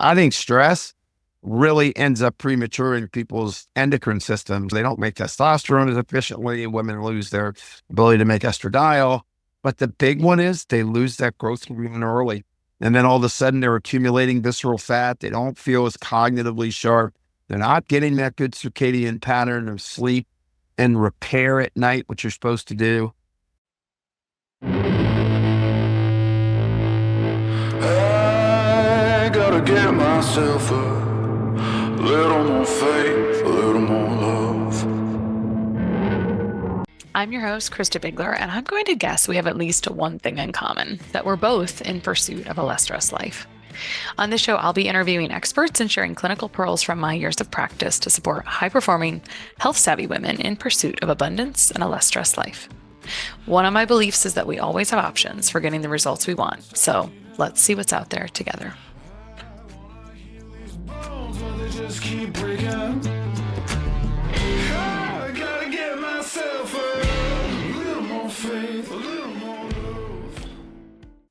I think stress really ends up prematuring people's endocrine systems. They don't make testosterone as efficiently. Women lose their ability to make estradiol. But the big one is they lose that growth hormone early. And then all of a sudden they're accumulating visceral fat. They don't feel as cognitively sharp. They're not getting that good circadian pattern of sleep and repair at night, which you're supposed to do. I gotta get myself a little more faith, a little more love. I'm your host, Krista Bigler, and I'm going to guess we have at least one thing in common, that we're both in pursuit of a less stressed life. On this show, I'll be interviewing experts and sharing clinical pearls from my years of practice to support high-performing, health-savvy women in pursuit of abundance and a less stressed life. One of my beliefs is that we always have options for getting the results we want, so let's see what's out there together. Just keep breaking. I gotta get myself a little more faith, a little more love.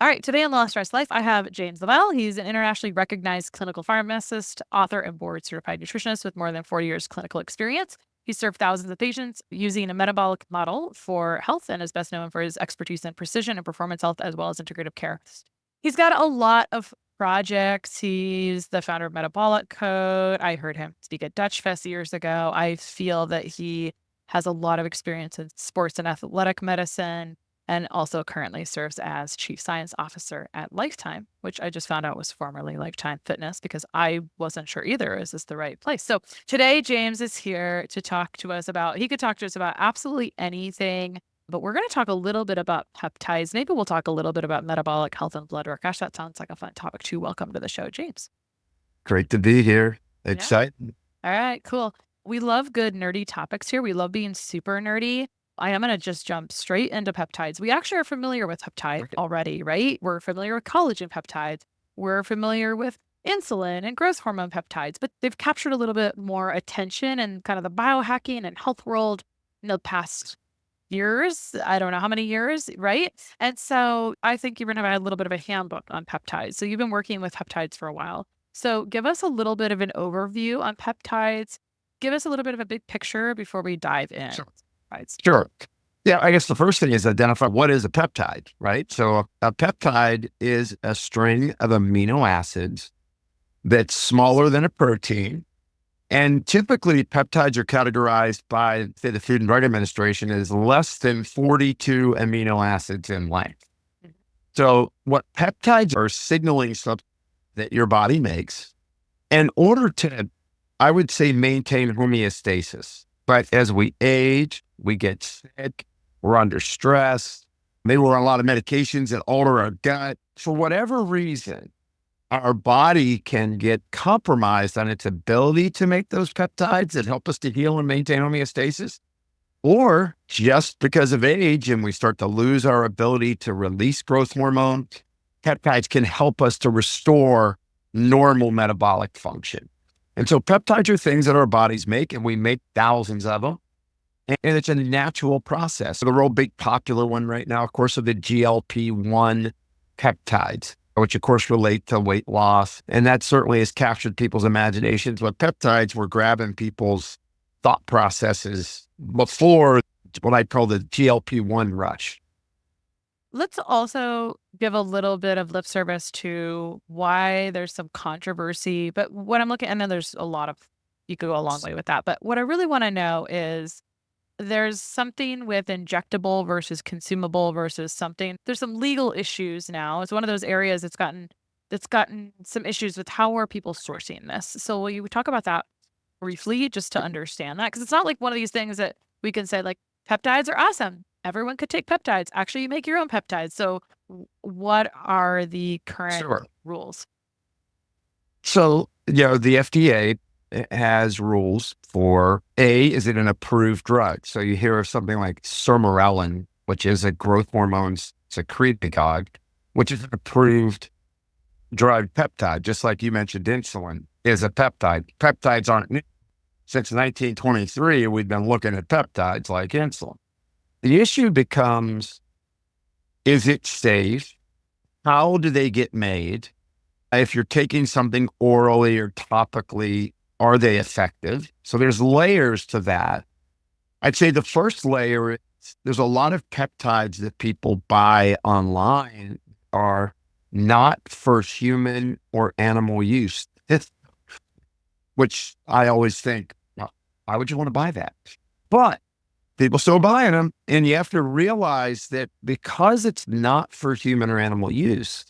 All right, today on The Less Stressed Life, I have James LaValle. He's an internationally recognized clinical pharmacist, author, and board-certified nutritionist with more than 40 years clinical experience. He's served thousands of patients using a metabolic model for health and is best known for his expertise in precision and performance health as well as integrative care. He's got a lot of projects. He's the founder of Metabolic Code. I heard him speak at Dutch Fest years ago. I feel that he has a lot of experience in sports and athletic medicine and also currently serves as Chief Science Officer at Lifetime, which I just found out was formerly Lifetime Fitness because I wasn't sure either. Is this the right place? So today, James is here to talk to us about, he could talk to us about absolutely anything, but we're going to talk a little bit about peptides. Maybe we'll talk a little bit about metabolic health and blood work. Gosh, that sounds like a fun topic too. Welcome to the show, James. Great to be here. Excited. All right, cool. We love good nerdy topics here. We love being super nerdy. I am going to just jump straight into peptides. We actually are familiar with peptides already, right? We're familiar with collagen peptides. We're familiar with insulin and growth hormone peptides, but they've captured a little bit more attention and kind of the biohacking and health world in the past years. I don't know how many years, right? And so I think you're going to have a little bit of a handbook on peptides. So you've been working with peptides for a while. So give us a little bit of an overview on peptides. Give us a little bit of a big picture before we dive in. Sure. Yeah, I guess the first thing is identify what is a peptide, right? So a peptide is a string of amino acids that's smaller than a protein. And typically peptides are categorized by the Food and Drug Administration as less than 42 amino acids in length. So what peptides are signaling stuff that your body makes in order to, I would say, maintain homeostasis. But as we age, we get sick, we're under stress, maybe we're on a lot of medications that alter our gut. For whatever reason, our body can get compromised on its ability to make those peptides that help us to heal and maintain homeostasis. Or just because of age and we start to lose our ability to release growth hormone, peptides can help us to restore normal metabolic function. And so peptides are things that our bodies make, and we make thousands of them. And it's a natural process. The real big popular one right now, of course, are the GLP-1 peptides, which of course relate to weight loss. And that certainly has captured people's imaginations. But peptides were grabbing people's thought processes before what I'd call the GLP-1 rush. Let's also give a little bit of lip service to why there's some controversy. But what I'm looking at, and then there's a lot of, you could go a long way with that. But what I really want to know is there's something with injectable versus consumable versus something. There's some legal issues now. It's one of those areas that's gotten some issues with how are people sourcing this. So will you talk about that briefly just to understand that? Because it's not like one of these things that we can say like peptides are awesome. Everyone could take peptides. Actually, you make your own peptides. So what are the current rules? So, the FDA has rules for is it an approved drug? So you hear of something like sermorelin, which is a growth hormone secretagogue, which is an approved drug peptide, just like you mentioned insulin is a peptide. Peptides aren't new. Since 1923, we've been looking at peptides like insulin. The issue becomes, is it safe? How do they get made? If you're taking something orally or topically, are they effective? So there's layers to that. I'd say the first layer is there's a lot of peptides that people buy online are not for human or animal use, which I always think, well, why would you want to buy that? But people still buying them. And you have to realize that because it's not for human or animal use,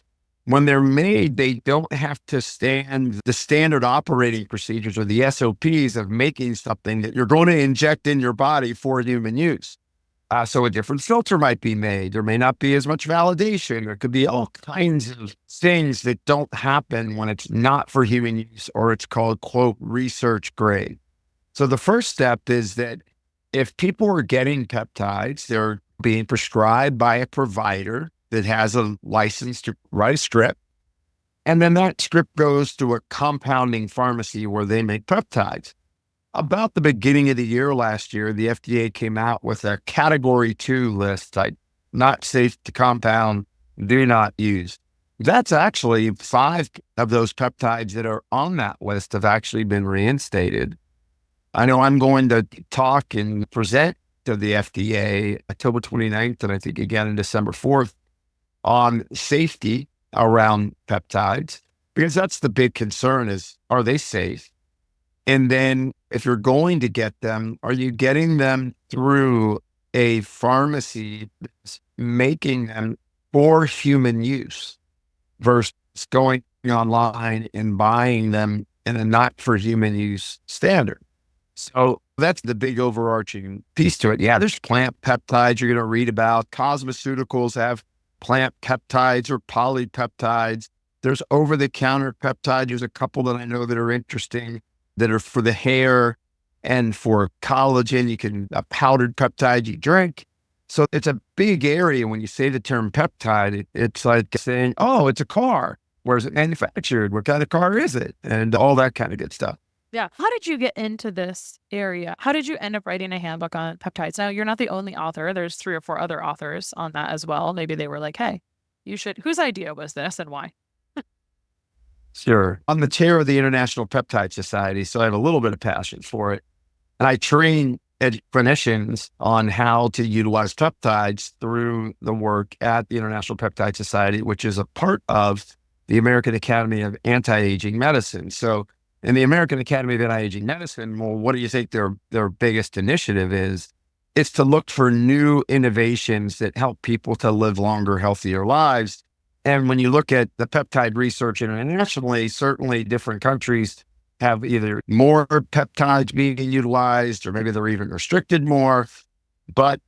when they're made, they don't have to stand the standard operating procedures or the SOPs of making something that you're going to inject in your body for human use. So a different filter might be made. There may not be as much validation. There could be all kinds of things that don't happen when it's not for human use or it's called, quote, research grade. So the first step is that if people are getting peptides, they're being prescribed by a provider that has a license to write a script. And then that script goes to a compounding pharmacy where they make peptides. About the beginning of the year last year, the FDA came out with a category 2 list, like not safe to compound, do not use. That's actually 5 of those peptides that are on that list have actually been reinstated. I know I'm going to talk and present to the FDA October 29th, and I think again on December 4th, on safety around peptides, because that's the big concern is, are they safe? And then if you're going to get them, are you getting them through a pharmacy that's making them for human use versus going online and buying them in a not for human use standard? So that's the big overarching piece to it. Yeah, there's plant peptides you're going to read about. Cosmeceuticals have plant peptides or polypeptides. There's over-the-counter peptides. There's a couple that I know that are interesting that are for the hair and for collagen. You can, a powdered peptide you drink. So it's a big area. When you say the term peptide, it's like saying, oh, it's a car. Where's it manufactured? What kind of car is it? And all that kind of good stuff. Yeah. How did you get into this area? How did you end up writing a handbook on peptides? Now, you're not the only author. There's 3 or 4 other authors on that as well. Maybe they were like, hey, you should, whose idea was this and why? Sure. I'm the chair of the International Peptide Society, so I have a little bit of passion for it. And I train clinicians on how to utilize peptides through the work at the International Peptide Society, which is a part of the American Academy of Anti-Aging Medicine. So in the American Academy of Anti-Aging Medicine, well, what do you think their biggest initiative is? It's to look for new innovations that help people to live longer, healthier lives. And when you look at the peptide research internationally, certainly different countries have either more peptides being utilized or maybe they're even restricted more. But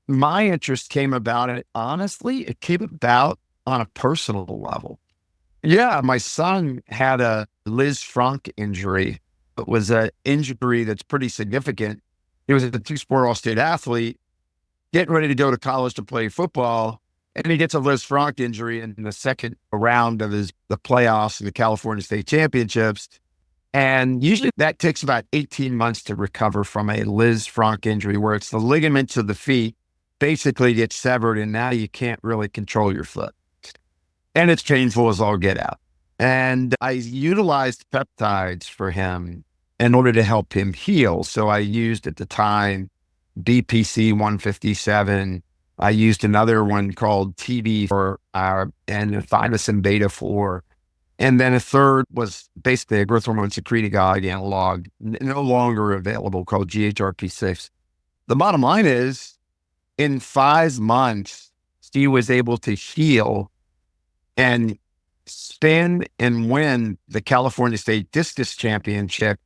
my interest came about it, honestly, it came about on a personal level. Yeah, my son had a Liz Frank injury. It was an injury that's pretty significant. He was a 2-sport all-state athlete, getting ready to go to college to play football, and he gets a Liz Frank injury in the second round of the playoffs in the California State Championships. And usually that takes about 18 months to recover from a Liz Frank injury, where it's the ligaments of the feet basically get severed, and now you can't really control your foot. And it's painful as all get out. And I utilized peptides for him in order to help him heal. So I used at the time BPC 157. I used another one called TB4 and thymosin beta 4. And then a third was basically a growth hormone secretagogue analog, no longer available, called GHRP6. The bottom line is, in 5 months, he was able to heal and spin and win the California State Discus Championship.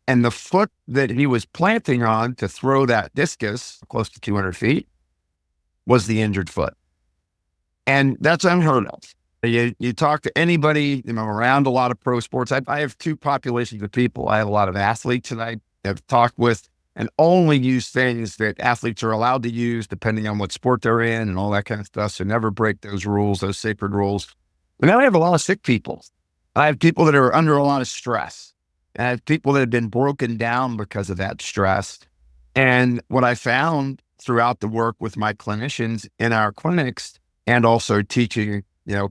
And the foot that he was planting on to throw that discus close to 200 feet was the injured foot. And that's unheard of. You talk to anybody, around a lot of pro sports. I have 2 populations of people. I have a lot of athletes that I have talked with and only use things that athletes are allowed to use depending on what sport they're in and all that kind of stuff. So never break those rules, those sacred rules. But now I have a lot of sick people. I have people that are under a lot of stress. I have people that have been broken down because of that stress. And what I found throughout the work with my clinicians in our clinics and also teaching,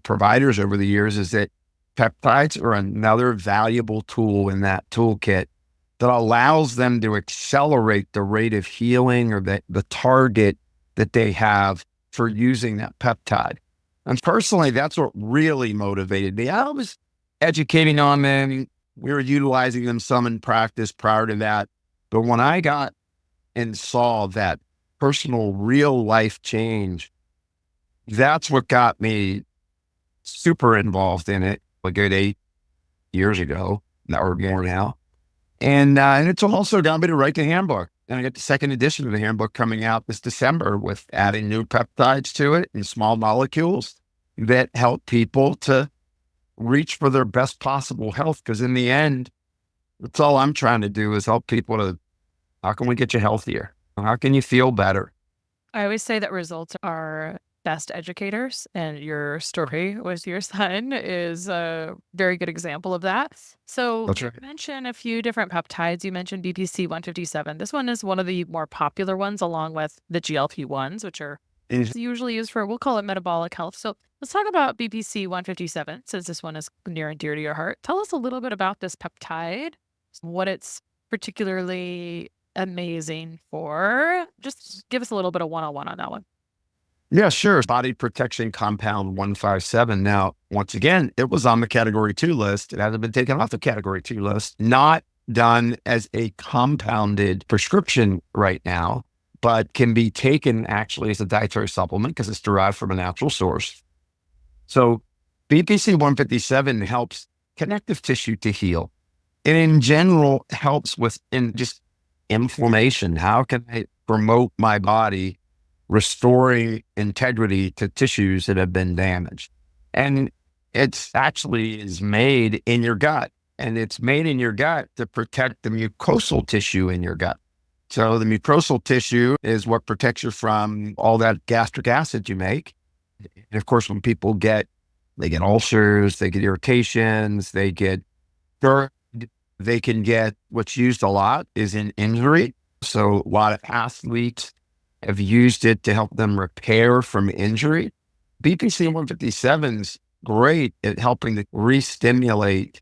providers over the years is that Peptides are another valuable tool in that toolkit that allows them to accelerate the rate of healing or the target that they have for using that peptide. And personally, that's what really motivated me. I was educating on them. We were utilizing them some in practice prior to that. But when I got and saw that personal real life change, that's what got me super involved in it a good 8 years ago, or more now. And it's also got me to write the handbook. And I got the second edition of the handbook coming out this December with adding new peptides to it and small molecules that help people to reach for their best possible health. Because in the end, that's all I'm trying to do is help people to, how can we get you healthier? How can you feel better? I always say that results are best educators, and your story with your son is a very good example of that. So That's you right. mentioned a few different peptides. You mentioned BPC 157. This one is one of the more popular ones, along with the GLP-1s, which are usually used for, we'll call it metabolic health. So let's talk about BPC 157, since this one is near and dear to your heart. Tell us a little bit about this peptide, what it's particularly amazing for. Just give us a little bit of one-on-one on that one. Yeah, sure. Body protection compound 157. Now, once again, it was on the category 2 list. It hasn't been taken off the category 2 list, not done as a compounded prescription right now, but can be taken actually as a dietary supplement because it's derived from a natural source. So BPC 157 helps connective tissue to heal. And in general, helps with just inflammation. How can I promote my body restoring integrity to tissues that have been damaged? And it's actually is made in your gut, and it's made in your gut to protect the mucosal tissue in your gut. So the mucosal tissue is what protects you from all that gastric acid you make. And of course, when people they get ulcers, they get irritations, they get GERD, they can get, what's used a lot is in injury. So a lot of athletes have used it to help them repair from injury. BPC 157's great at helping to re-stimulate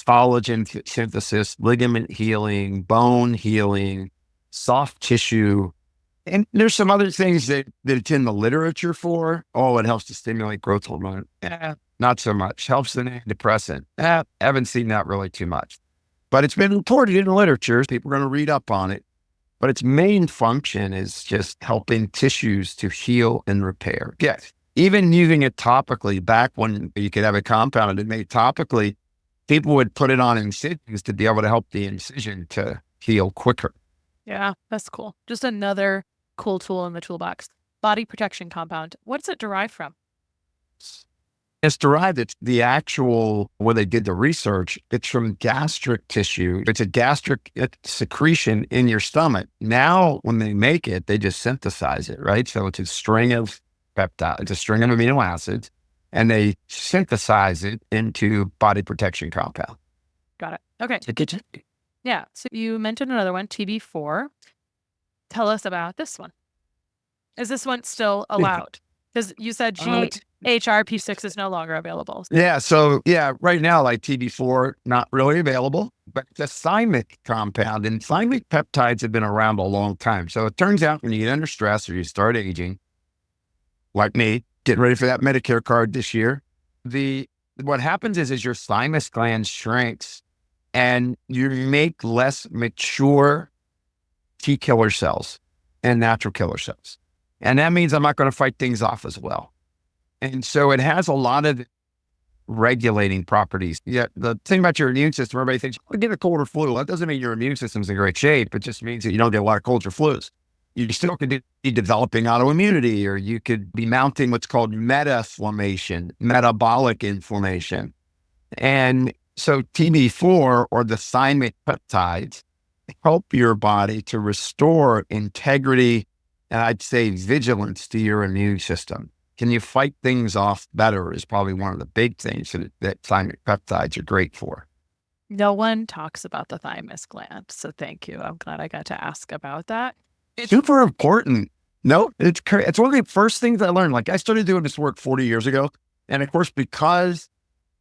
collagen synthesis, ligament healing, bone healing, soft tissue. And there's some other things that it's in the literature for. Oh, it helps to stimulate growth hormone. Not so much. Helps an antidepressant. Haven't seen that really too much. But it's been reported in the literature. People are going to read up on it. But its main function is just helping tissues to heal and repair. Yes. Even using it topically, back when you could have it compounded and made topically, people would put it on incisions to be able to help the incision to heal quicker. Yeah, that's cool. Just another cool tool in the toolbox. Body protection compound. What's it derived from? It's derived, it's the actual, where they did the research, it's from gastric tissue. It's a gastric secretion in your stomach. Now, when they make it, they just synthesize it, right? So it's a string of peptides, it's a string of amino acids, and they synthesize it into body protection compound. Got it. Okay. Yeah. So you mentioned another one, TB4. Tell us about this one. Is this one still allowed? Because you said GHRP6 is no longer available. Yeah. So right now, like TB4, not really available, but the thymic compound, and thymic peptides have been around a long time. So it turns out when you get under stress or you start aging, like me, getting ready for that Medicare card this year, what happens is your thymus gland shrinks and you make less mature T killer cells and natural killer cells. And that means I'm not going to fight things off as well. And so it has a lot of regulating properties. Yeah, the thing about your immune system, everybody thinks, oh, get a cold or flu. That doesn't mean your immune system's in great shape. It just means that you don't get a lot of colds or flus. You still could be developing autoimmunity, or you could be mounting what's called metainflammation, metabolic inflammation. And so TB4, or the thymic peptides, help your body to restore integrity, and I'd say vigilance to your immune system. Can you fight things off better is probably one of the big things that thymic peptides are great for. No one talks about the thymus gland, so thank you. I'm glad I got to ask about that. It's super important. No, it's one of the first things I learned. Like, I started doing this work 40 years ago. And of course, because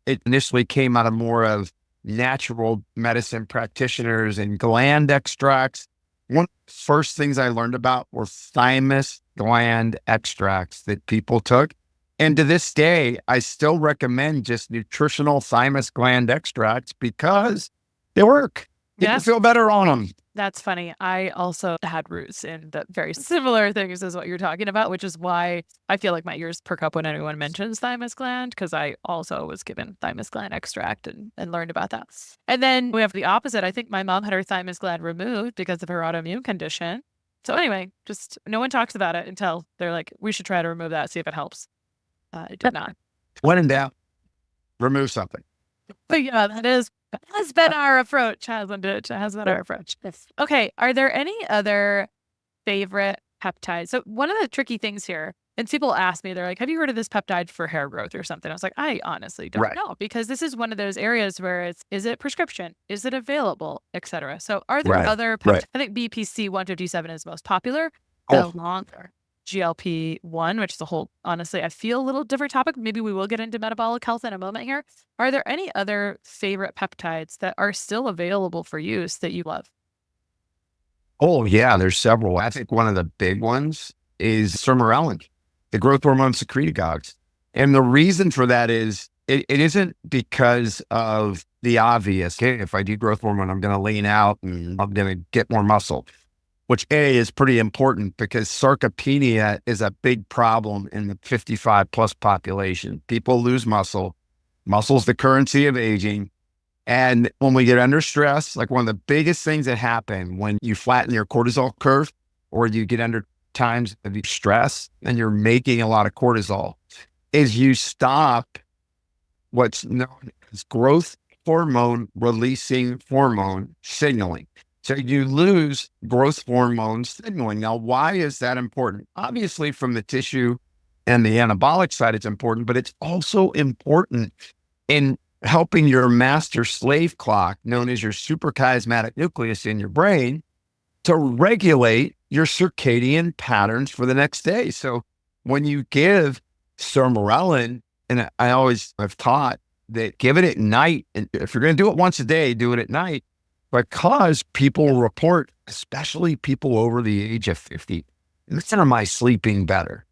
it initially came out of more of natural medicine practitioners and gland extracts. One of the first things I learned about were thymus gland extracts that people took. And to this day, I still recommend just nutritional thymus gland extracts because they work. You Yeah. can feel better on them. That's funny. I also had roots in the very similar things as what you're talking about, which is why I feel like my ears perk up when anyone mentions thymus gland, because I also was given thymus gland extract and learned about that. And then we have the opposite. I think my mom had her thymus gland removed because of her autoimmune condition. So anyway, just no one talks about it until they're like, we should try to remove that, see if it helps. It did not. When in doubt, remove something. But yeah, has been our approach. Has been our approach. Okay. Are there any other favorite peptides? So one of the tricky things here, and people ask me, they're like, have you heard of this peptide for hair growth or something? I was like, I honestly don't Right. know, because this is one of those areas where is it prescription? Is it available? Etc. So are there Right, other peptides? right. I think BPC 157 is most popular. Oh. The longer GLP-1, which is a whole, honestly, I feel a little different topic. Maybe we will get into metabolic health in a moment here. Are there any other favorite peptides that are still available for use that you love? Oh, yeah, there's several. I think one of the big ones is sermorelin, the growth hormone secretagogues. And the reason for that is it isn't because of the obvious. Okay, if I do growth hormone, I'm going to lean out and I'm going to get more muscle, which is pretty important because sarcopenia is a big problem in the 55 plus population. People lose muscle. Muscle's the currency of aging. And when we get under stress, like one of the biggest things that happen when you flatten your cortisol curve or you get under times of stress and you're making a lot of cortisol, is you stop what's known as growth hormone releasing hormone signaling. So you lose growth hormone signaling. Now, why is that important? Obviously, from the tissue and the anabolic side, it's important, but it's also important in helping your master slave clock, known as your suprachiasmatic nucleus in your brain, to regulate your circadian patterns for the next day. So when you give sermorelin, and I always have taught that give it at night, and if you're going to do it once a day, do it at night, because people report, especially people over the age of 50, listen, am I sleeping better?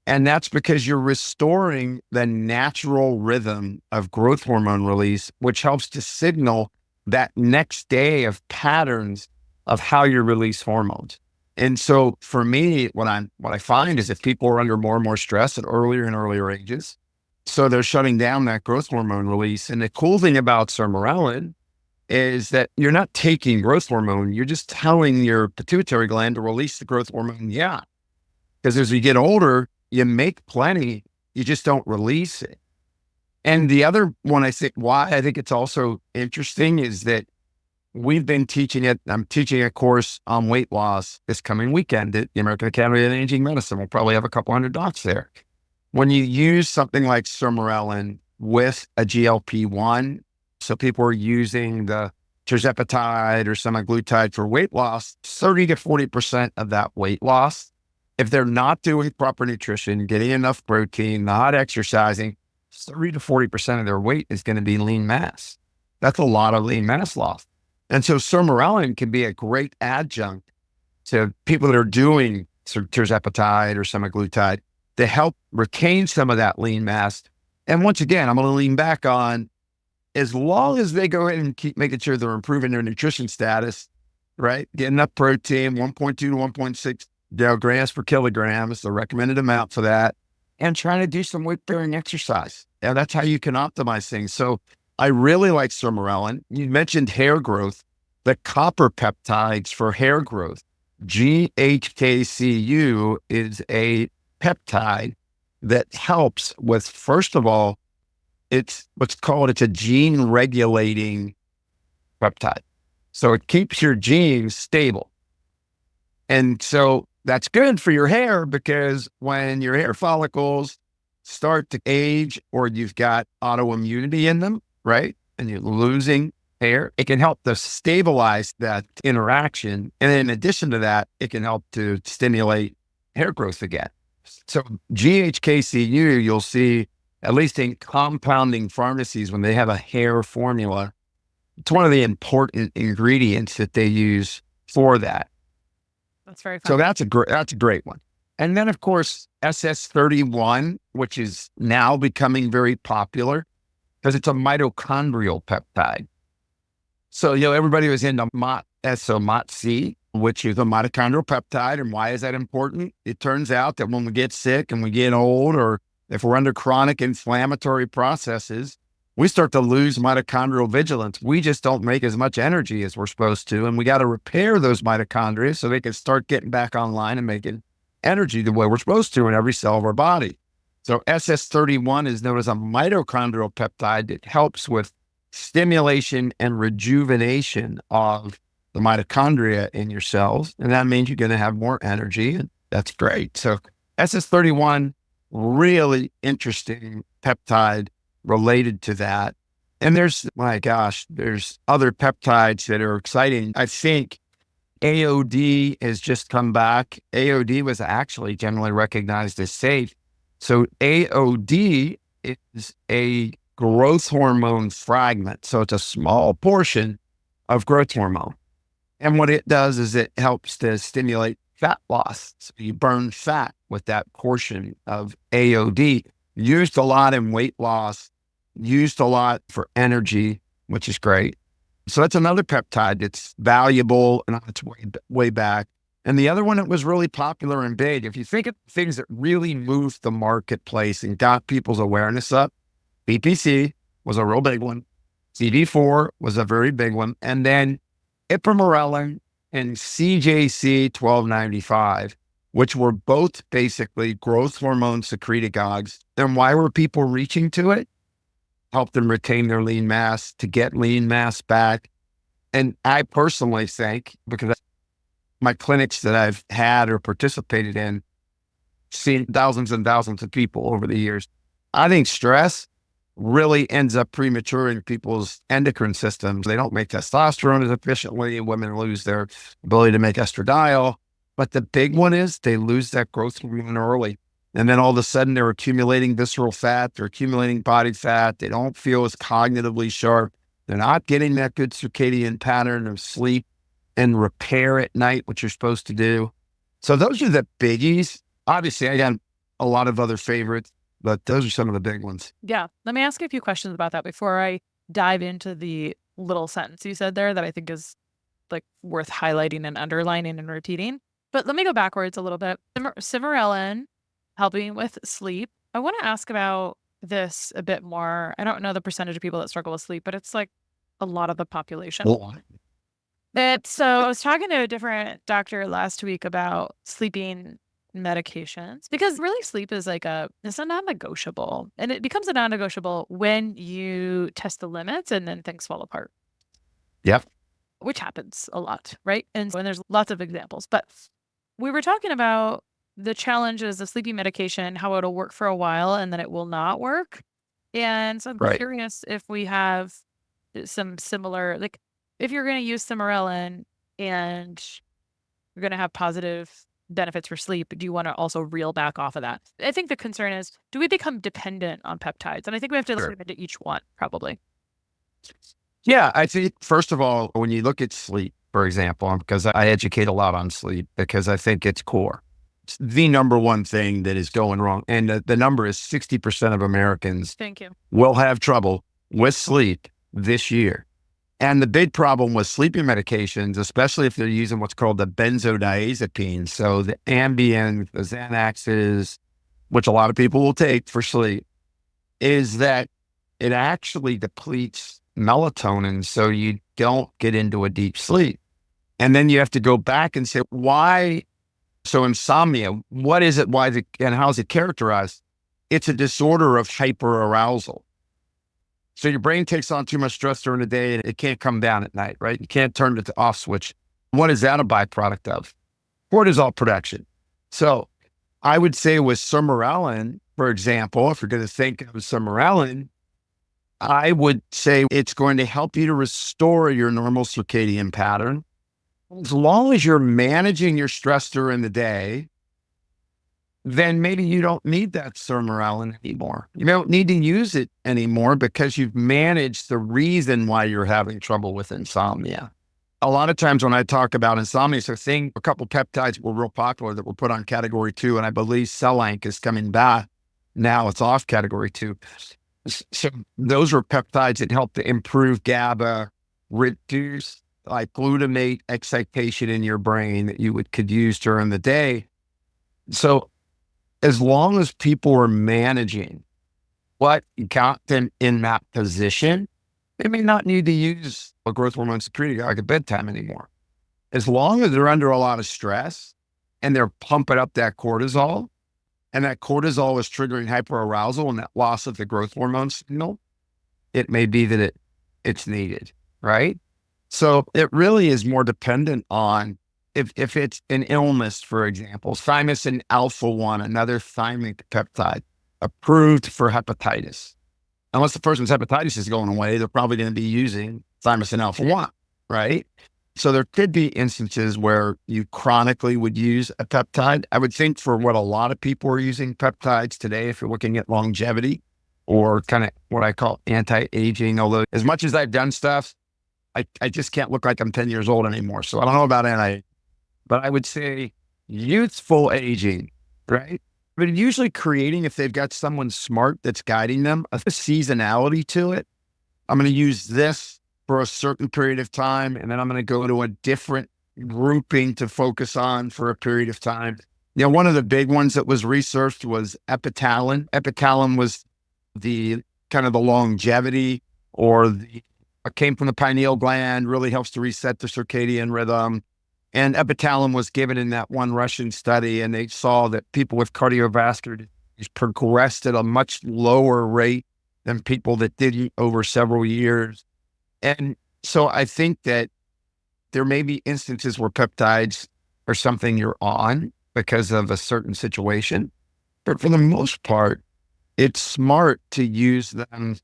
And that's because you're restoring the natural rhythm of growth hormone release, which helps to signal that next day of patterns of how you release hormones. And so for me, what I find is if people are under more and more stress at earlier and earlier ages, so they're shutting down that growth hormone release. And the cool thing about sermorelin is that you're not taking growth hormone, you're just telling your pituitary gland to release the growth hormone. Yeah. Because as you get older, you make plenty, you just don't release it. And the other one I think why I think it's also interesting is that we've been teaching it. I'm teaching a course on weight loss this coming weekend at the American Academy of Aging Medicine. We'll probably have a couple hundred docs there. When you use something like sermorelin with a GLP-1, so people are using the tirzepatide or semaglutide for weight loss, 30 to 40% of that weight loss, if they're not doing proper nutrition, getting enough protein, not exercising, 30 to 40% of their weight is going to be lean mass. That's a lot of lean mass loss. And so sermorelin can be a great adjunct to people that are doing tirzepatide or semaglutide to help retain some of that lean mass. And once again, I'm going to lean back on, as long as they go ahead and keep making sure they're improving their nutrition status, right? Getting enough protein, 1.2 to 1.6 grams per kilogram is the recommended amount for that. And trying to do some weight bearing exercise. And that's how you can optimize things. So I really like sermorelin. You mentioned hair growth, the copper peptides for hair growth. GHKCU is a peptide that helps with, first of all, it's a gene regulating peptide. So it keeps your genes stable. And so that's good for your hair because when your hair follicles start to age or you've got autoimmunity in them, right? And you're losing hair, it can help to stabilize that interaction. And in addition to that, it can help to stimulate hair growth again. So GHKCU, you'll see at least in compounding pharmacies, when they have a hair formula, it's one of the important ingredients that they use for that. That's very So fun. that's a great one. And then of course, SS31, which is now becoming very popular because it's a mitochondrial peptide. So, everybody was into MOTC, which is a mitochondrial peptide. And why is that important? It turns out that when we get sick and we get old, or if we're under chronic inflammatory processes, we start to lose mitochondrial vigilance. We just don't make as much energy as we're supposed to. And we got to repair those mitochondria so they can start getting back online and making energy the way we're supposed to in every cell of our body. So SS31 is known as a mitochondrial peptide that helps with stimulation and rejuvenation of the mitochondria in your cells. And that means you're going to have more energy. And that's great. So SS31, really interesting peptide related to that. And there's other peptides that are exciting. I think AOD has just come back. AOD was actually generally recognized as safe. So AOD is a growth hormone fragment. So it's a small portion of growth hormone. And what it does is it helps to stimulate fat loss. So you burn fat with that portion of AOD. Used a lot in weight loss, used a lot for energy, which is great. So that's another peptide that's valuable and on its way back. And the other one that was really popular and big, if you think of things that really moved the marketplace and got people's awareness up, BPC was a real big one. CD4 was a very big one. And then ipamorelin and CJC 1295, which were both basically growth hormone secretagogues. And why were people reaching to it? Help them retain their lean mass, to get lean mass back. And I personally think, because my clinics that I've had or participated in, seen thousands and thousands of people over the years, I think stress really ends up prematuring people's endocrine systems. They don't make testosterone as efficiently. Women lose their ability to make estradiol. But the big one is they lose that growth hormone early. And then all of a sudden they're accumulating visceral fat, they're accumulating body fat. They don't feel as cognitively sharp. They're not getting that good circadian pattern of sleep and repair at night, which you're supposed to do. So those are the biggies. Obviously, I got a lot of other favorites, but those are some of the big ones. Yeah. Let me ask you a few questions about that before I dive into the little sentence you said there that I think is like worth highlighting and underlining and repeating. But let me go backwards a little bit. Cimarelin helping with sleep. I want to ask about this a bit more. I don't know the percentage of people that struggle with sleep, but it's like a lot of the population. So I was talking to a different doctor last week about sleeping medications, because really sleep is it's a non-negotiable, and it becomes a non-negotiable when you test the limits and then things fall apart. Yep. Which happens a lot, right? And there's lots of examples, but we were talking about the challenges of sleeping medication, how it'll work for a while and then it will not work. And so I'm Right. curious if we have some similar, if you're going to use Cimarelin and you're going to have positive benefits for sleep, do you want to also reel back off of that? I think the concern is, do we become dependent on peptides? And I think we have to Sure. look into each one, probably. Yeah, I think, first of all, when you look at sleep, for example, because I educate a lot on sleep, because I think it's core. It's the number one thing that is going wrong. And the number is 60% of Americans Thank you. will have trouble with sleep this year. And the big problem with sleeping medications, especially if they're using what's called the benzodiazepines, so the Ambien, the Xanaxes, which a lot of people will take for sleep, is that it actually depletes melatonin so you don't get into a deep sleep. And then you have to go back and say, why? So insomnia, what is it? Why is it? And how is it characterized? It's a disorder of hyperarousal. So your brain takes on too much stress during the day and it can't come down at night, right? You can't turn it to off switch. What is that a byproduct of? Cortisol production. So I would say with Cimarelin, for example, if you're going to think of Cimarelin, I would say it's going to help you to restore your normal circadian pattern. As long as you're managing your stress during the day, then maybe you don't need that sermorelin anymore. You don't need to use it anymore because you've managed the reason why you're having trouble with insomnia. A lot of times when I talk about insomnia, so a couple peptides were real popular that were put on category 2, and I believe Celank is coming back. Now it's off category 2. So those were peptides that help to improve GABA, reduce like glutamate excitation in your brain that you could use during the day. So as long as people are managing what got them in that position, they may not need to use a growth hormone secretagogue at bedtime anymore. As long as they're under a lot of stress and they're pumping up that cortisol, and that cortisol is triggering hyperarousal and that loss of the growth hormone signal, it may be that it's needed, right? So it really is more dependent on if it's an illness, for example, thymosin alpha-1, another thymic peptide approved for hepatitis. Unless the person's hepatitis is going away, they're probably going to be using thymosin alpha-1, right? So there could be instances where you chronically would use a peptide. I would think for what a lot of people are using peptides today, if you're looking at longevity or kind of what I call anti-aging, although as much as I've done stuff, I just can't look like I'm 10 years old anymore. So I don't know about but I would say youthful aging, right? But usually creating, if they've got someone smart that's guiding them, a seasonality to it. I'm going to use this for a certain period of time, and then I'm going to go to a different grouping to focus on for a period of time. You know, one of the big ones that was researched was epitalin. Epitalin was the kind of the longevity it came from the pineal gland, really helps to reset the circadian rhythm. And epitalin was given in that one Russian study, and they saw that people with cardiovascular disease progressed at a much lower rate than people that didn't over several years. And so I think that there may be instances where peptides are something you're on because of a certain situation. But for the most part, it's smart to use them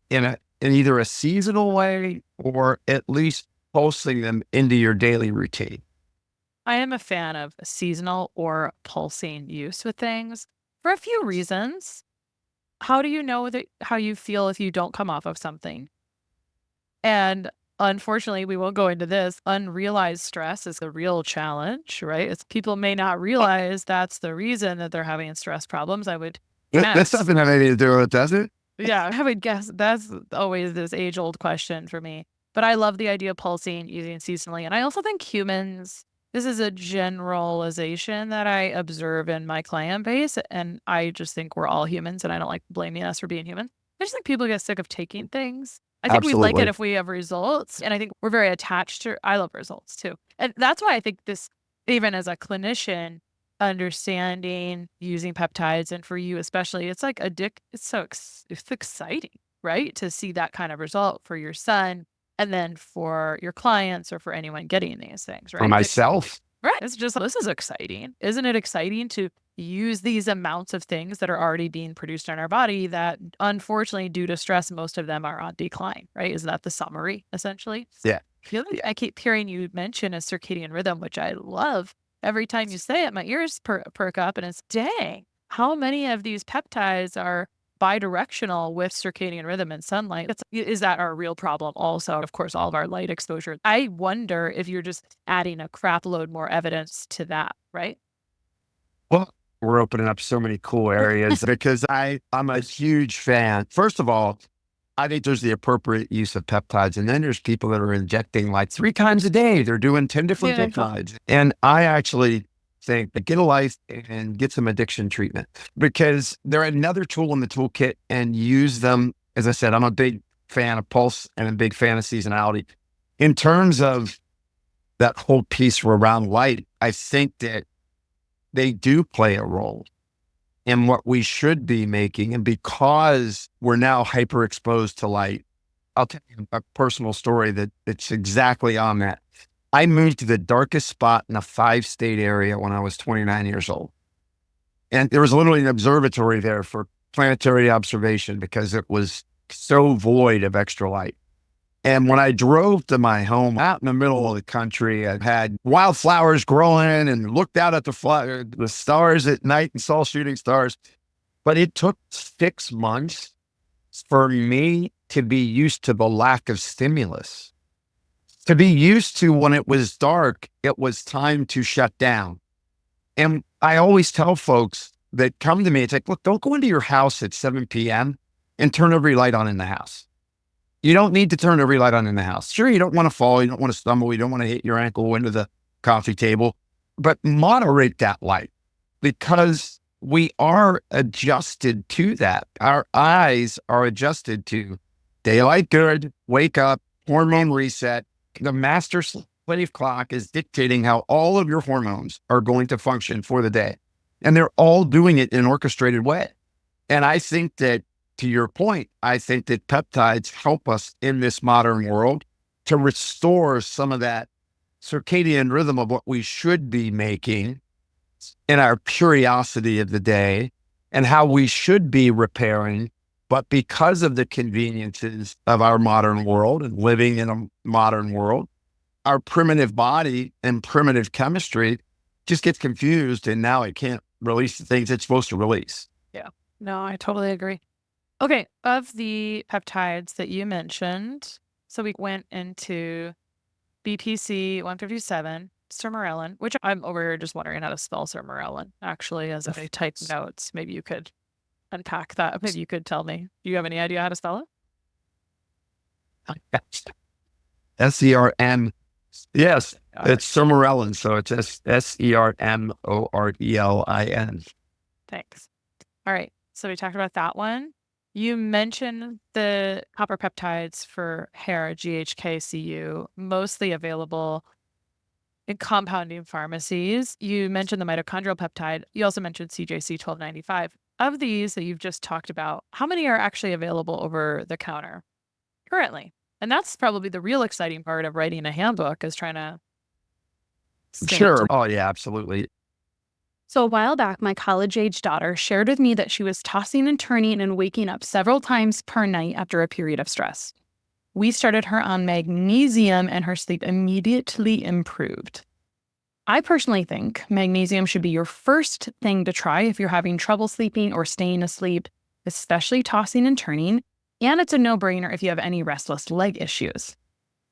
in either a seasonal way or at least pulsing them into your daily routine. I am a fan of seasonal or pulsing use with things for a few reasons. How do you know how you feel if you don't come off of something? And unfortunately, we won't go into this. Unrealized stress is a real challenge, right? People may not realize that's the reason that they're having stress problems. I would That guess. doesn't have anything to do with it, does it? Yeah, I would guess that's always this age-old question for me. But I love the idea of pulsing, using it seasonally. And I also think humans, this is a generalization that I observe in my client base. And I just think we're all humans, and I don't like blaming us for being human. I just think people get sick of taking things. I think we like it Absolutely. if we have results. And I think we're very attached to, I love results too. And that's why I think this, even as a clinician, understanding using peptides, and for you especially, it's like it's exciting, right? To see that kind of result for your son, and then for your clients or for anyone getting these things, For right? myself, Right. It's just, this is exciting. Isn't it exciting to use these amounts of things that are already being produced in our body that unfortunately, due to stress, most of them are on decline, right? Is that the summary essentially? yeah. The other thing I keep hearing you mention is circadian rhythm, which I love. Every time you say it, my ears perk up, and it's, dang, how many of these peptides are bidirectional with circadian rhythm and sunlight? Is that our real problem? Also, of course, all of our light exposure. I wonder if you're just adding a crap load more evidence to that, right? Well, we're opening up so many cool areas because I'm a huge fan. First of all, I think there's the appropriate use of peptides. And then there's people that are injecting like 3 times a day. They're doing 10 different Yeah. peptides. And I actually think that get a life and get some addiction treatment, because they're another tool in the toolkit, and use them. As I said, I'm a big fan of pulse and a big fan of seasonality. In terms of that whole piece around light, I think that they do play a role in what we should be making. And because we're now hyper exposed to light, I'll tell you a personal story that's exactly on that. I moved to the darkest spot in a 5-state area when I was 29 years old. And there was literally an observatory there for planetary observation because it was so void of extra light. And when I drove to my home out in the middle of the country, I had wildflowers growing and looked out at the stars at night and saw shooting stars. But it took 6 months for me to be used to the lack of stimulus, to be used to when it was dark, it was time to shut down. And I always tell folks that come to me, it's like, look, don't go into your house at 7 p.m. and turn every light on in the house. You don't need to turn every light on in the house. Sure, you don't want to fall, you don't want to stumble, you don't want to hit your ankle into the coffee table, but moderate that light because we are adjusted to that. Our eyes are adjusted to daylight good, wake up, hormone reset. The master slave clock is dictating how all of your hormones are going to function for the day. And they're all doing it in an orchestrated way. And I think that, to your point, I think that peptides help us in this modern world to restore some of that circadian rhythm of what we should be making in our curiosity of the day and how we should be repairing. But because of the conveniences of our modern world and living in a modern world, our primitive body and primitive chemistry just gets confused. And now it can't release the things it's supposed to release. Yeah, no, I totally agree. Okay, of the peptides that you mentioned, so we went into BPC 157, sermorelin, which I'm over here just wondering how to spell sermorelin, actually, as I type notes. Maybe you could unpack that. Maybe you could tell me. Do you have any idea how to spell it? SERM. Yes, it's sermorelin. So it's SERMORELIN. Thanks. All right. So we talked about that one. You mentioned the copper peptides for hair, GHKCU, mostly available in compounding pharmacies. You mentioned the mitochondrial peptide. You also mentioned CJC 1295. Of these that you've just talked about, how many are actually available over the counter currently? And that's probably the real exciting part of writing a handbook, is trying to... Sure. Oh, yeah, absolutely. So a while back, my college-age daughter shared with me that she was tossing and turning and waking up several times per night after a period of stress. We started her on magnesium and her sleep immediately improved. I personally think magnesium should be your first thing to try if you're having trouble sleeping or staying asleep, especially tossing and turning, and it's a no-brainer if you have any restless leg issues.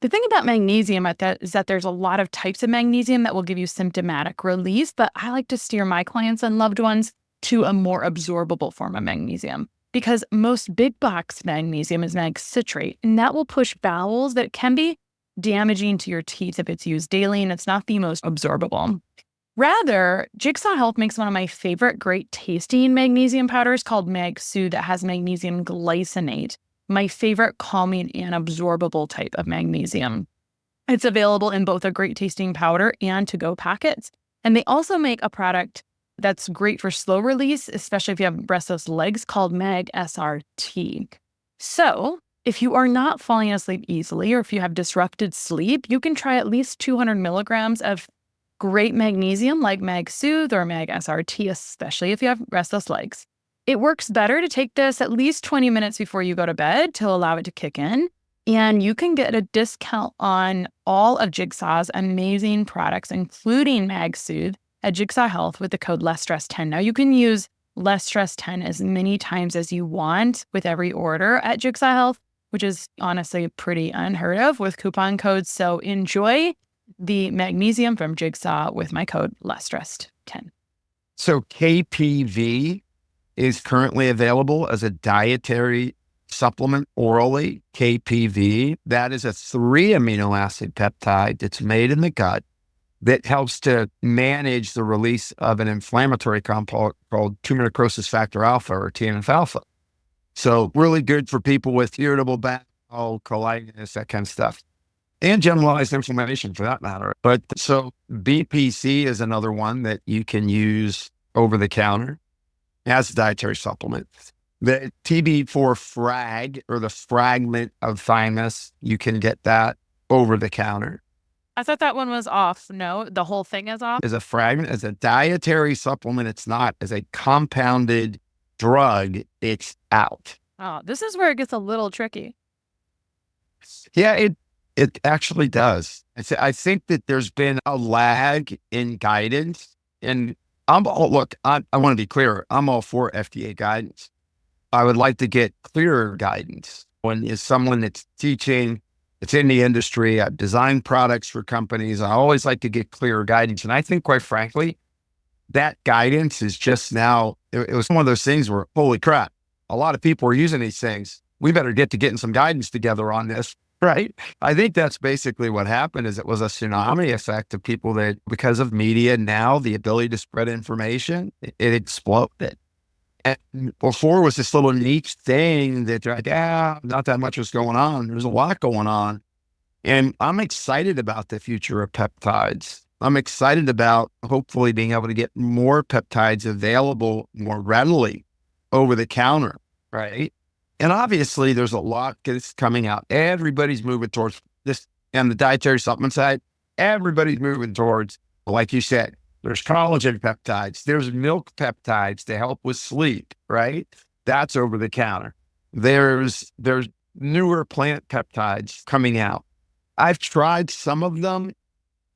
The thing about magnesium is that there's a lot of types of magnesium that will give you symptomatic relief, but I like to steer my clients and loved ones to a more absorbable form of magnesium because most big box magnesium is mag citrate, and that will push bowels that can be damaging to your teeth if it's used daily, and it's not the most absorbable. Rather, Jigsaw Health makes one of my favorite great tasting magnesium powders called Mag Soothe that has magnesium glycinate, my favorite calming and absorbable type of magnesium. It's available in both a great tasting powder and to-go packets. And they also make a product that's great for slow release, especially if you have restless legs, called Mag SRT. So if you are not falling asleep easily, or if you have disrupted sleep, you can try at least 200 milligrams of great magnesium like Mag Soothe or Mag SRT, especially if you have restless legs. It works better to take this at least 20 minutes before you go to bed to allow it to kick in. And you can get a discount on all of Jigsaw's amazing products, including Mag Soothe, at Jigsaw Health with the code LessStress10. Now, you can use LessStress10 as many times as you want with every order at Jigsaw Health, which is honestly pretty unheard of with coupon codes. So enjoy the magnesium from Jigsaw with my code LessStress10. So KPV is currently available as a dietary supplement orally. KPV, that is a 3 amino acid peptide that's made in the gut that helps to manage the release of an inflammatory compound called tumor necrosis factor alpha, or TNF-alpha. So really good for people with irritable bowel, colitis, that kind of stuff, and generalized inflammation for that matter. But so BPC is another one that you can use over the counter as a dietary supplement. The TB4 frag, or the fragment of thymus, you can get that over the counter. I thought that one was off. No, the whole thing is off? As a fragment, as a dietary supplement, it's not. As a compounded drug, it's out. Oh, this is where it gets a little tricky. Yeah, it actually does. I think that there's been a lag in guidance, and I want to be clear. I'm all for FDA guidance. I would like to get clearer guidance. When is someone that's teaching, it's in the industry, I've designed products for companies. I always like to get clearer guidance. And I think, quite frankly, that guidance is just now, it was one of those things where, holy crap, a lot of people are using these things. We better get to getting some guidance together on this, right? I think that's basically what happened is it was a tsunami effect of people that, because of media now, the ability to spread information, it exploded. And before was this little niche thing that like, not that much was going on. There's a lot going on. And I'm excited about the future of peptides. I'm excited about hopefully being able to get more peptides available more readily over the counter, right? And obviously there's a lot that's coming out. Everybody's moving towards this, and the dietary supplement side, everybody's moving towards, like you said, there's collagen peptides, there's milk peptides to help with sleep, right? That's over the counter. There's newer plant peptides coming out. I've tried some of them,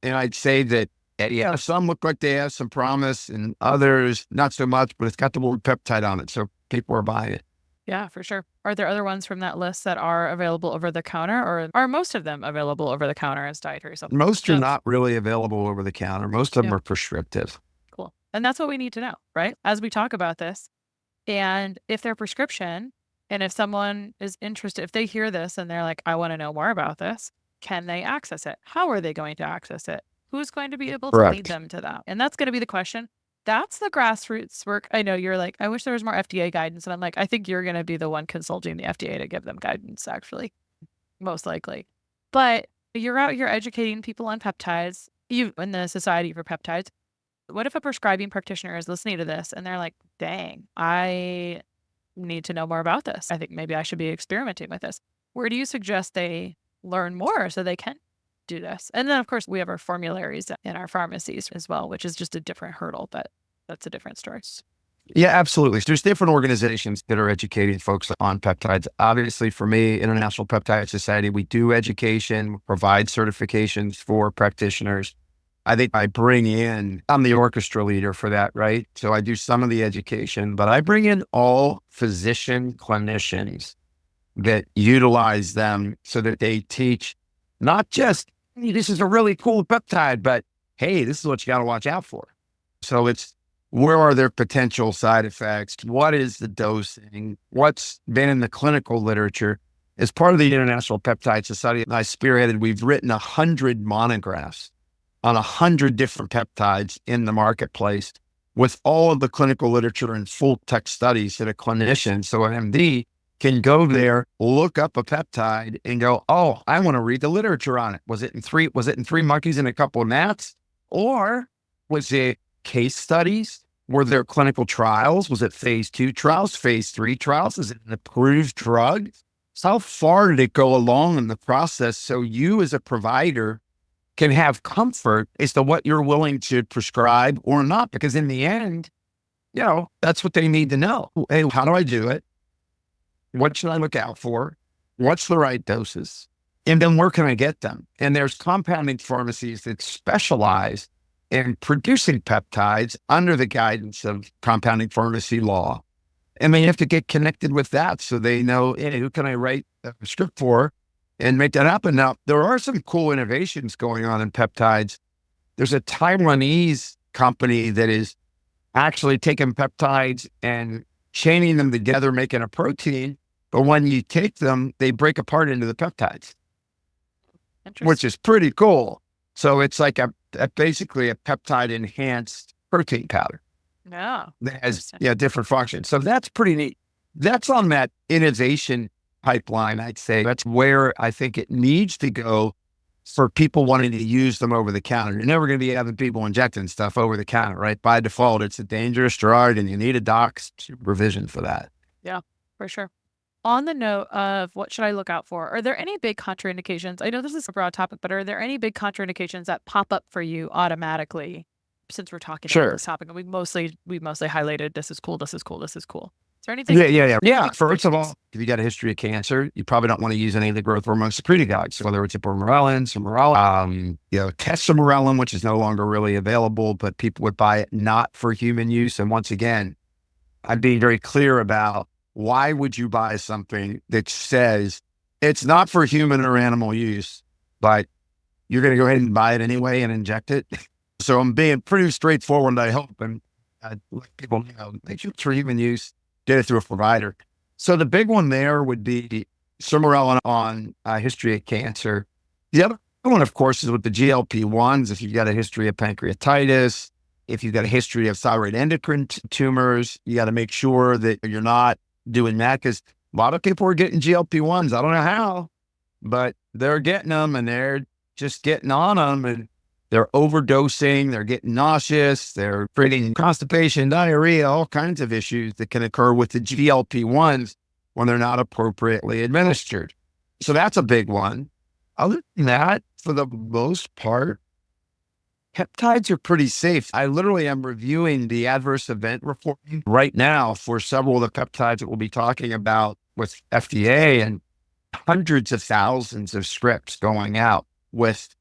and I'd say that, yeah, some look like they have some promise and others not so much, but it's got the word peptide on it. So people are buying it. Yeah, for sure. Are there other ones from that list that are available over the counter, or are most of them available over the counter as dietary supplements? Most are not really available over the counter. Most of them Yeah. are prescriptive. Cool. And that's what we need to know, right? As we talk about this. And if they're prescription, and if someone is interested, if they hear this and they're like, I want to know more about this, can they access it? How are they going to access it? Who's going to be able to lead Correct. them to that? And that's going to be the question. That's the grassroots work. I know you're like, I wish there was more FDA guidance. And I'm like, I think you're going to be the one consulting the FDA to give them guidance, actually, most likely. But you're out here educating people on peptides, you in the Society for Peptides. What if a prescribing practitioner is listening to this and they're like, dang, I need to know more about this. I think maybe I should be experimenting with this. Where do you suggest they learn more so they can do this? And then, of course, we have our formularies in our pharmacies as well, which is just a different hurdle, but that's a different story. Yeah, absolutely. There's different organizations that are educating folks on peptides. Obviously, for me, International Peptide Society, we do education, provide certifications for practitioners. I think I'm the orchestra leader for that, right? So I do some of the education, but I bring in all physician clinicians that utilize them so that they teach not just, hey, this is a really cool peptide, but hey, this is what you got to watch out for. So it's, where are their potential side effects? What is the dosing? What's been in the clinical literature? As part of the International Peptide Society I spearheaded, we've written 100 monographs on 100 different peptides in the marketplace with all of the clinical literature and full text studies that a clinician, so an MD, can go there, look up a peptide and go, oh, I want to read the literature on it. Was it in three monkeys and a couple of gnats? Or was it case studies? Were there clinical trials? Was it phase 2 trials, phase 3 trials? Is it an approved drug? So how far did it go along in the process so you as a provider can have comfort as to what you're willing to prescribe or not? Because in the end, that's what they need to know. Hey, how do I do it? What should I look out for? What's the right doses? And then where can I get them? And there's compounding pharmacies that specialize in producing peptides under the guidance of compounding pharmacy law. And they have to get connected with that so they know, hey, who can I write a script for and make that happen? Now, there are some cool innovations going on in peptides. There's a Taiwanese company that is actually taking peptides and chaining them together, making a protein. But when you take them, they break apart into the peptides, which is pretty cool. So it's like basically a peptide enhanced protein powder. Yeah. That has different functions. So that's pretty neat. That's on that innovation pipeline, I'd say. That's where I think it needs to go for people wanting to use them over the counter. You're never going to be having people injecting stuff over the counter, right? By default, it's a dangerous drug and you need a doc's supervision for that. Yeah, for sure. On the note of what should I look out for, are there any big contraindications? I know this is a broad topic, but are there any big contraindications that pop up for you automatically since we're talking about this topic? And we mostly highlighted this is cool, this is cool, this is cool. there anything? Yeah. First of all, if you got a history of cancer, you probably don't want to use any of the growth hormone secretagogues, whether it's ipamorelin, sermorelin, testosterone, which is no longer really available, but people would buy it not for human use. And once again, I'm being very clear about why would you buy something that says it's not for human or animal use, but you're going to go ahead and buy it anyway and inject it. So I'm being pretty straightforward, I hope, and I let people know, make sure it's for human use, get it through a provider. So the big one there would be sermorelin on history of cancer. The other one, of course, is with the GLP-1s. If you've got a history of pancreatitis, if you've got a history of thyroid endocrine tumors, you got to make sure that you're not doing that, because a lot of people are getting GLP-1s. I don't know how, but they're getting them and they're just getting on them and they're overdosing. They're getting nauseous. They're creating constipation, diarrhea, all kinds of issues that can occur with the GLP-1s when they're not appropriately administered. So that's a big one. Other than that, for the most part, peptides are pretty safe. I literally am reviewing the adverse event report right now for several of the peptides that we'll be talking about with FDA, and hundreds of thousands of scripts going out with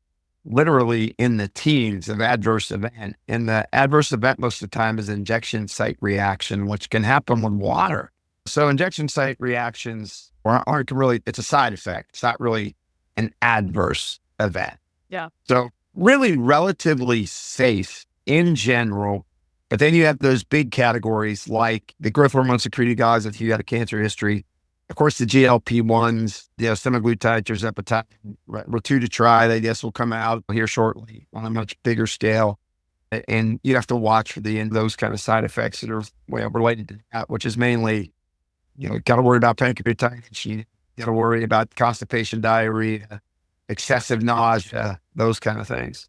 literally in the teens of adverse event. And the adverse event most of the time is injection site reaction, which can happen with water. So injection site reactions aren't really, it's a side effect. It's not really an adverse event. Yeah. So really relatively safe in general. But then you have those big categories like the growth hormone secretagogues if you had a cancer history. Of course, the GLP-1s, semaglutide, tirzepatide, retatrutide, I guess will come out here shortly on a much bigger scale. And you have to watch for those kind of side effects that are related to that, which is mainly, got to worry about pancreatitis. You got to worry about constipation, diarrhea, excessive nausea, those kind of things.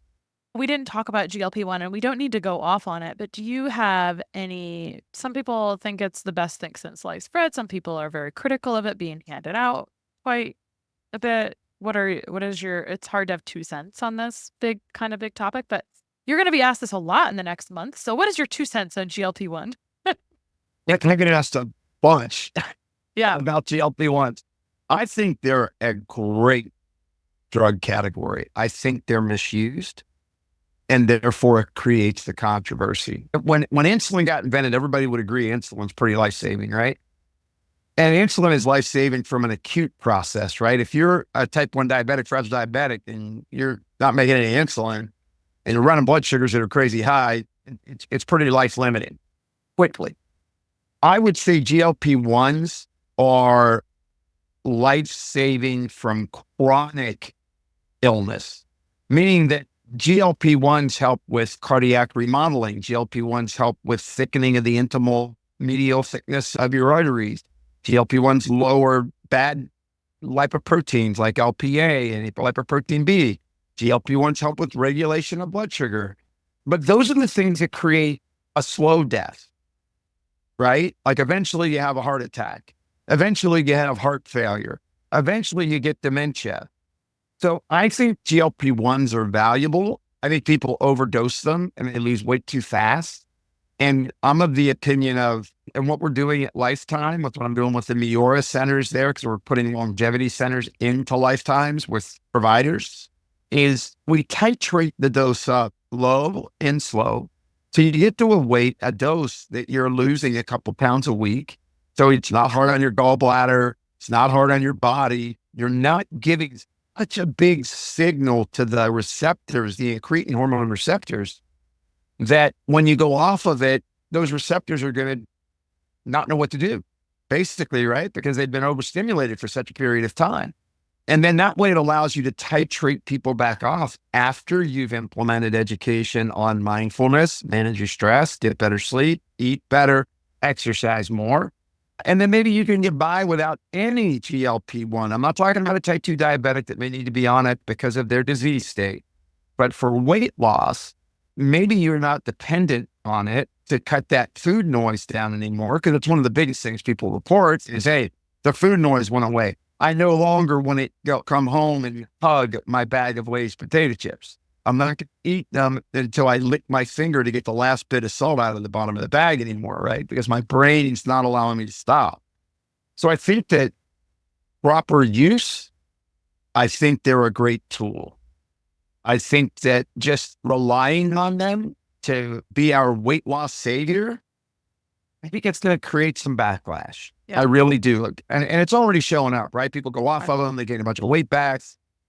We didn't talk about GLP-1 and we don't need to go off on it, but do you have some people think it's the best thing since sliced bread. Some people are very critical of it being handed out quite a bit. It's hard to have 2 cents on this big topic, but you're going to be asked this a lot in the next month. So what is your 2 cents on GLP-1? Yeah, can I get asked a bunch Yeah. about GLP-1s? I think they're a great drug category. I think they're misused, and therefore it creates the controversy. When insulin got invented, everybody would agree insulin's pretty life-saving, right? And insulin is life-saving from an acute process, right? If you're a type 1 diabetic, fragile diabetic, and you're not making any insulin, and you're running blood sugars that are crazy high, it's pretty life-limiting quickly. I would say GLP-1s are life-saving from chronic illness, meaning that GLP-1s help with cardiac remodeling. GLP-1s help with thickening of the intimal medial thickness of your arteries. GLP-1s lower bad lipoproteins like LPA and lipoprotein B. GLP-1s help with regulation of blood sugar. But those are the things that create a slow death, right? Like eventually you have a heart attack. Eventually you have heart failure. Eventually you get dementia. So I think GLP-1s are valuable. I think people overdose them and they lose weight too fast. And I'm of the opinion and what we're doing at Lifetime, with what I'm doing with the Miura centers there, because we're putting longevity centers into Lifetimes with providers, is we titrate the dose up low and slow. So you get to a dose that you're losing a couple pounds a week. So it's not hard on your gallbladder. It's not hard on your body. You're not giving such a big signal to the receptors, the incretin hormone receptors, that when you go off of it, those receptors are going to not know what to do, basically, right? Because they've been overstimulated for such a period of time. And then that way it allows you to titrate people back off after you've implemented education on mindfulness, manage your stress, get better sleep, eat better, exercise more. And then maybe you can get by without any GLP-1. I'm not talking about a type 2 diabetic that may need to be on it because of their disease state. But for weight loss, maybe you're not dependent on it to cut that food noise down anymore, because it's one of the biggest things people report is, hey, the food noise went away. I no longer want to come home and hug my bag of Lay's potato chips. I'm not going to eat them until I lick my finger to get the last bit of salt out of the bottom of the bag anymore, right? Because my brain's not allowing me to stop. So I think that proper use, I think they're a great tool. I think that just relying on them to be our weight loss savior, I think it's going to create some backlash. Yeah. I really do. And it's already showing up, right? People go off of them, they gain a bunch of weight back.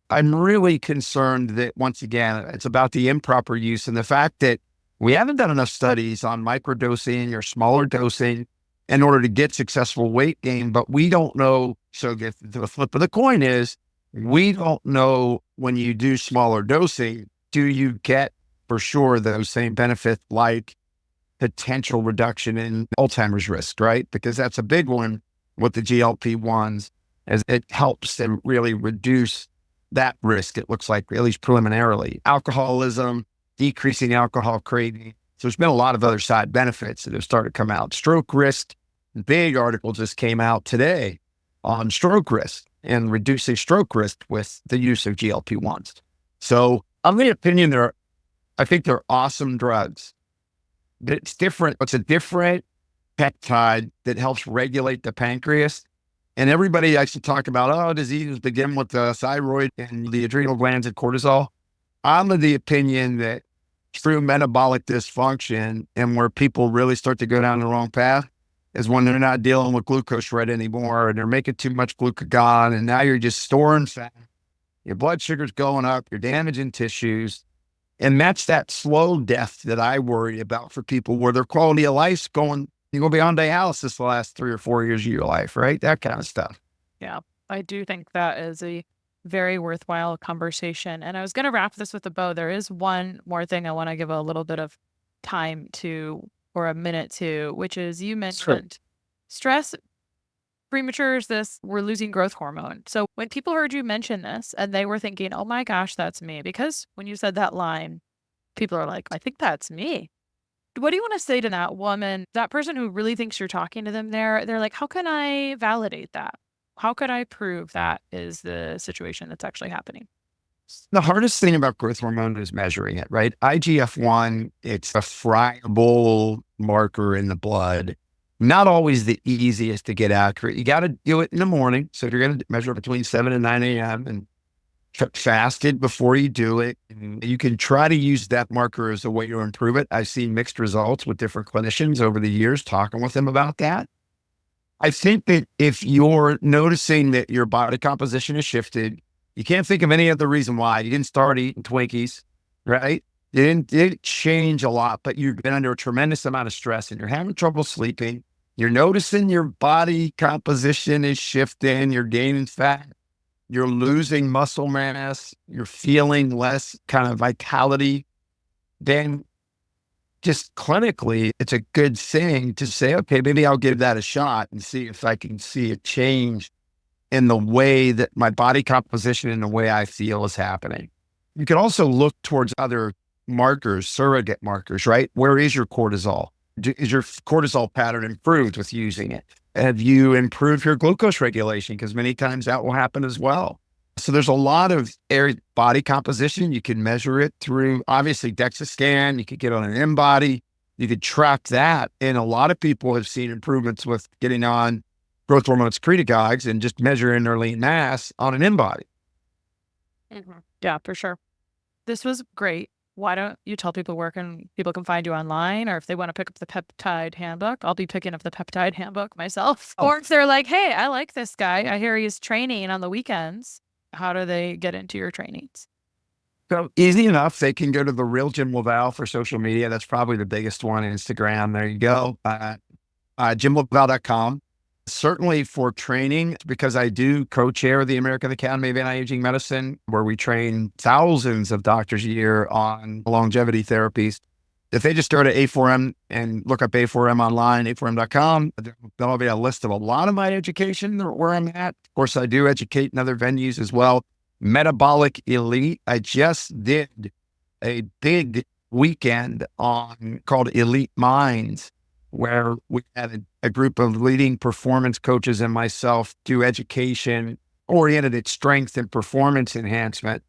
I'm really concerned that, once again, it's about the improper use and the fact that we haven't done enough studies on microdosing or smaller dosing in order to get successful weight gain, but we don't know. So the flip of the coin is, we don't know when you do smaller dosing, do you get for sure those same benefits like potential reduction in Alzheimer's risk, right? Because that's a big one with the GLP-1s, as it helps them really reduce that risk, it looks like, at least preliminarily. Alcoholism, decreasing alcohol craving. So there's been a lot of other side benefits that have started to come out. Stroke risk, big article just came out today on stroke risk and reducing stroke risk with the use of GLP-1s. So I'm of the opinion I think they're awesome drugs. It's different. It's a different peptide that helps regulate the pancreas. And everybody likes to talk about, diseases begin with the thyroid and the adrenal glands and cortisol. I'm of the opinion that through metabolic dysfunction, and where people really start to go down the wrong path, is when they're not dealing with glucose shred anymore, and they're making too much glucagon, and now you're just storing fat. Your blood sugar's going up, you're damaging tissues. And that's that slow death that I worry about for people, where their quality of life's going, you're going to be on dialysis the last 3 or 4 years of your life, right? That kind of stuff. Yeah, I do think that is a very worthwhile conversation. And I was going to wrap this with a bow. There is one more thing I want to give a little bit of time to, or a minute to, which is, you mentioned stress, prematures, we're losing growth hormone. So when people heard you mention this and they were thinking, oh my gosh, that's me, because when you said that line, people are like, I think that's me. What do you want to say to that woman, that person who really thinks you're talking to them there? They're like, how can I validate that? How could I prove that is the situation that's actually happening? The hardest thing about growth hormone is measuring it, right? IGF-1, it's a friable marker in the blood. Not always the easiest to get accurate. You got to do it in the morning. So if you're going to measure between 7 and 9 a.m. and fasted before you do it, and you can try to use that marker as a way to improve it. I've seen mixed results with different clinicians over the years, talking with them about that. I think that if you're noticing that your body composition has shifted, you can't think of any other reason why. You didn't start eating Twinkies, right? You didn't change a lot, but you've been under a tremendous amount of stress and you're having trouble sleeping. You're noticing your body composition is shifting. You're gaining fat. You're losing muscle mass. You're feeling less kind of vitality. Then just clinically, it's a good thing to say, okay, maybe I'll give that a shot and see if I can see a change in the way that my body composition and the way I feel is happening. You can also look towards other markers, surrogate markers, right? Where is your cortisol? Is your cortisol pattern improved with using it? Have you improved your glucose regulation? Because many times that will happen as well. So there's a lot of body composition. You can measure it through, obviously, DEXA scan. You could get on an InBody. You could track that. And a lot of people have seen improvements with getting on growth hormone secretagogues and just measuring their lean mass on an InBody. Yeah, for sure. This was great. Why don't you tell people where people can find you online, or if they want to pick up the Peptide Handbook? I'll be picking up the Peptide Handbook myself. Or if they're like, hey, I like this guy, I hear he's training on the weekends, how do they get into your trainings? So easy enough. They can go to the real Jim LaValle for social media. That's probably the biggest one. Instagram. There you go. JimLaValle.com. Certainly for training, because I do co-chair the American Academy of Anti-Aging Medicine, where we train thousands of doctors a year on longevity therapies. If they just go to A4M and look up A4M online, A4M.com, there'll be a list of a lot of my education where I'm at. Of course, I do educate in other venues as well. Metabolic Elite. I just did a big weekend called Elite Minds, where we had a group of leading performance coaches and myself do education oriented at strength and performance enhancement.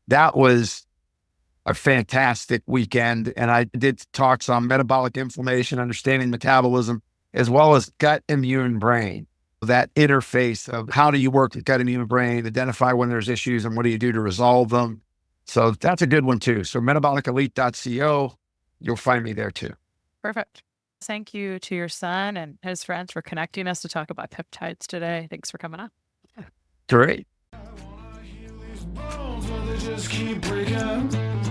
That was a fantastic weekend. And I did talks on metabolic inflammation, understanding metabolism, as well as gut, immune, brain. That interface of how do you work with gut, immune, brain, identify when there's issues and what do you do to resolve them. So that's a good one too. So metabolicelite.co, you'll find me there too. Perfect. Thank you to your son and his friends for connecting us to talk about peptides today. Thanks for coming on. Great. Bones, but they just keep breaking.